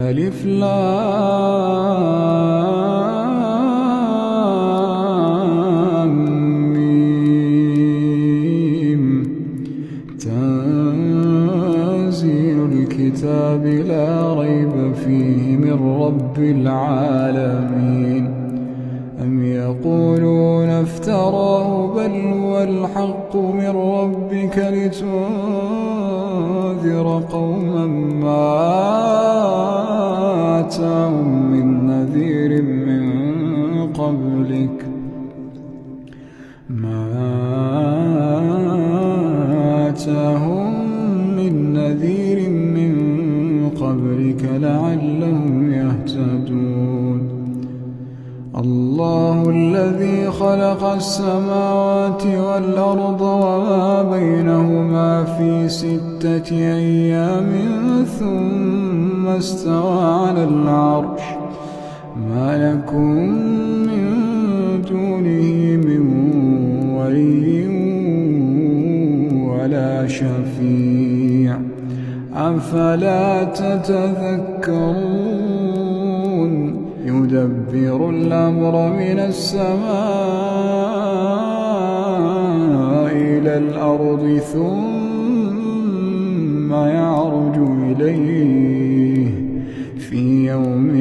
ألف لام ميم. تنزيل الكتاب لا ريب فيه من رب العالمين. أم يقولون افتراه بل هو الحق من ربك لتنذر قوما ما آتاهم من نذير من قبلك لعلهم يهتدون. الله الذي خلق السماوات والأرض وما بينهما في 6 أيام ثم استوى على العرش. ما لكم من دونه من ولي ولا شفيع أفلا تتذكرون. يدبر الأمر من السماء إلى الأرض ثم يعرج إليه في يوم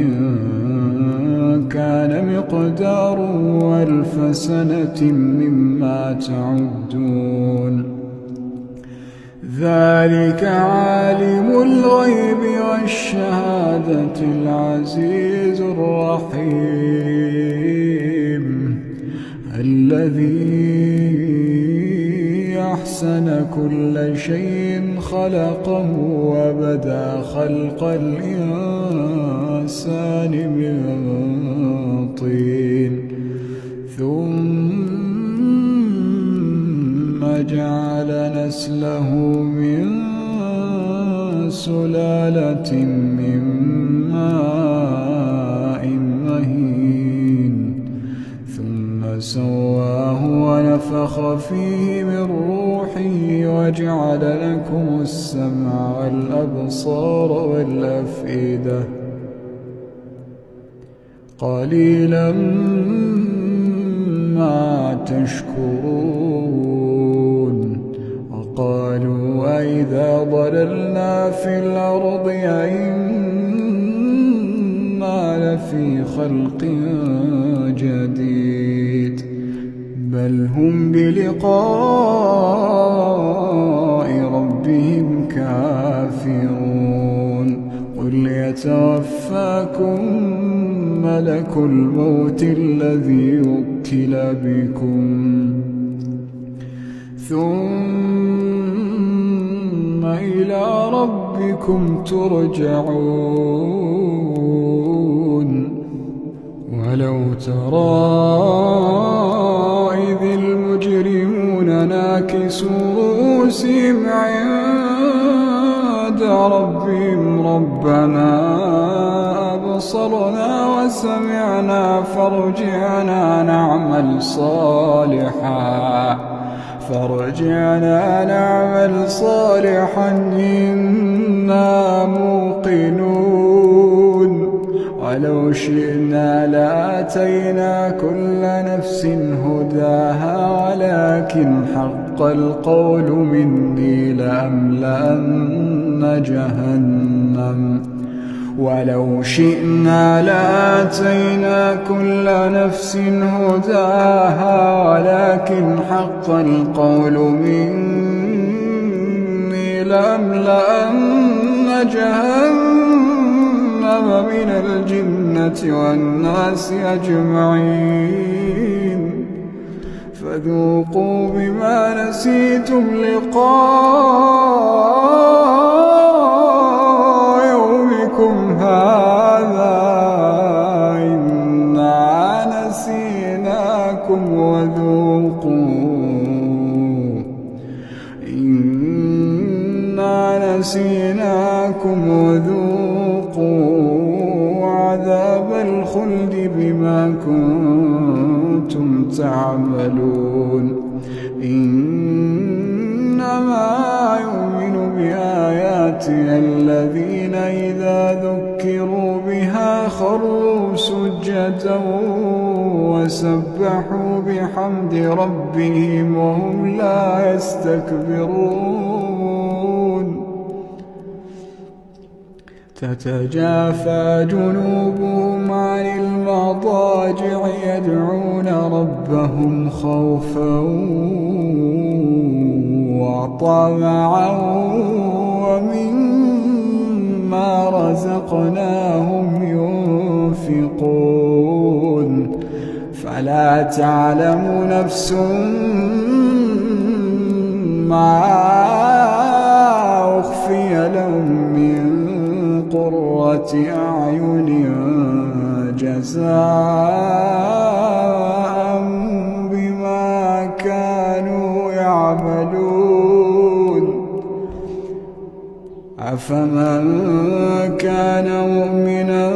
كان مقداره 1000 سنة مما تعدون. ذلك عالم الغيب والشهادة العزيز الرحيم الذي أحسن كل شيء خلقه وبدأ خلق الإنسان من طين ثم جعل نسله من سلالة من ماء مهين ثم سواه ونفخ فيه من روحه وجعل لكم السمع والأبصار والأفئدة قليلا ما تشكرون. وقالوا أئذا ضللنا في الأرض أئنا لفي خلق جديد بل هم بلقاء ربهم كافرون. قل يتوفاكم ملك الموت الذي وكل بكم ثم إلى ربكم ترجعون. ولو ترى إذ المجرمون ناكسوا رؤوسهم عند ربهم ربنا أبصرنا وسمعنا فارجعنا نعمل صالحا إنا موقنون. ولو شئنا لآتينا كل نفس هداها ولكن حق القول مني لأملأن جهنم. ولو شئنا لآتينا كل نفس هداها ولكن حق القول مني لأملأن جهنم من الجنة والناس أجمعين. فذوقوا بما نسيتم لقاء يومكم هذا إنا نسيناكم وذوقوا عذاب الخلد بما كنتم تعملون. إنما يؤمن بآياتنا الذين إذا ذكروا ذكروا بها خروا سجدا وسبحوا بحمد ربهم وهم لا يستكبرون تتجافى جنوبهم عن المضاجع يدعون ربهم خوفا وطمعا ومما رزقناهم ينفقون فلا تعلم نفس ما أخفي لهم من قرة أعين جزاء بما كانوا يعملون أفمن كان مؤمنا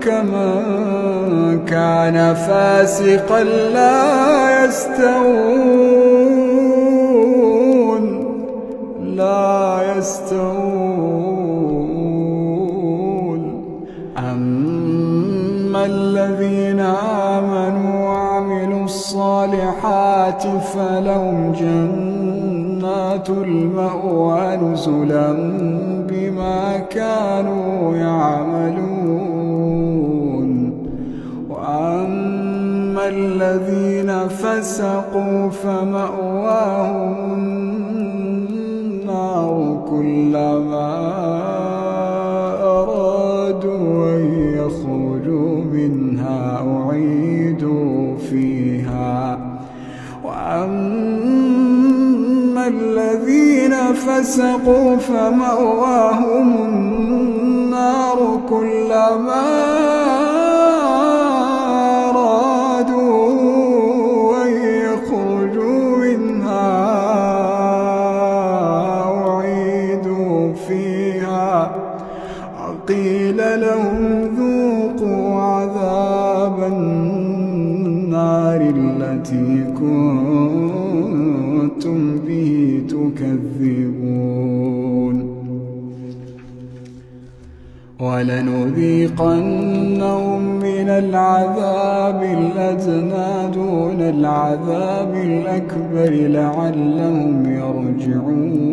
كمن كان فاسقا لا يستوون أما الذين آمنوا وعملوا الصالحات فلهم جنات المأوى نزلا بما كانوا يعملون وأما الذين فسقوا فمأواهم النار كلما أرادوا أن يخرجوا منها أعيدوا فيها وأما الذين فسقوا فمأواهم النار كلما أرادوا أن يخرجوا منها أعيدوا فيها وقيل لهم ذوقوا عذاب النار التي كنتم به تكذبون ولنذيقنهم من العذاب الأدنى دون العذاب الأكبر لعلهم يرجعون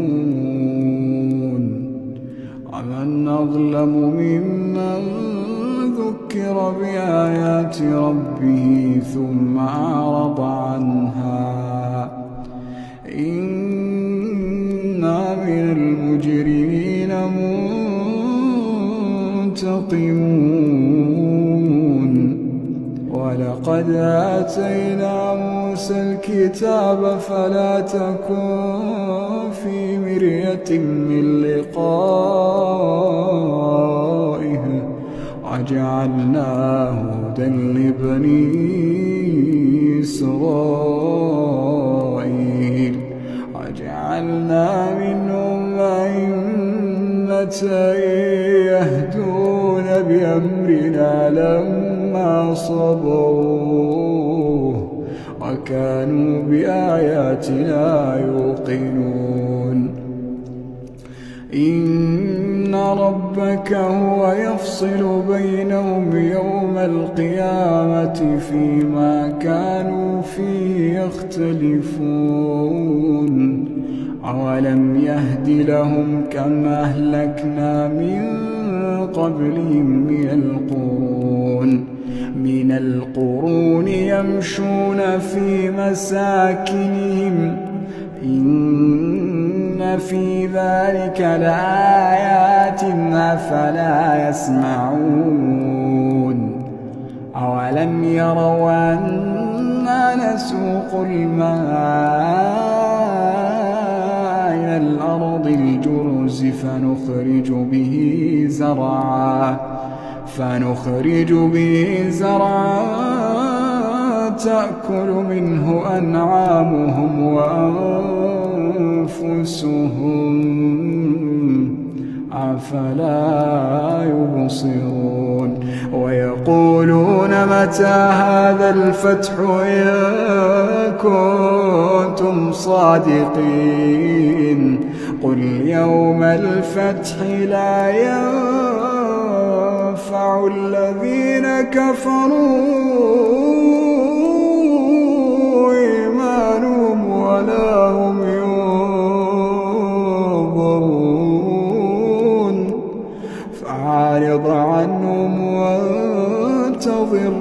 ومن أظلم ممن ذكر بآيات ربه ثم أعرض عنها إنا من المجرمين منتقمون ولقد آتينا موسى الكتاب فلا تكن في مرية من لقائه وجعلناه هدى لبني إسرائيل وجعلنا منهم أئمة يهدون بأمرنا لما صبروا وكانوا بآياتنا يوقنون إن ربك هو يفصل بينهم يوم القيامة فيما كانوا فيه يختلفون أولم يهد لهم كم أهلكنا من قبلهم من القرون يمشون في مساكنهم إن في ذلك لآيات أفلا يسمعون أولم يروا أنا نسوق الماء إلى الأرض الجرز فنخرج به زرعا تأكل منه أنعامهم وأنفسهم أفلا يبصرون ويقولون متى هذا الفتح إن كنتم صادقين قل يوم الفتح لا ينفع ينفع الذين كفروا إيمانهم ولا هم ينظرون فأعرض عنهم وانتظر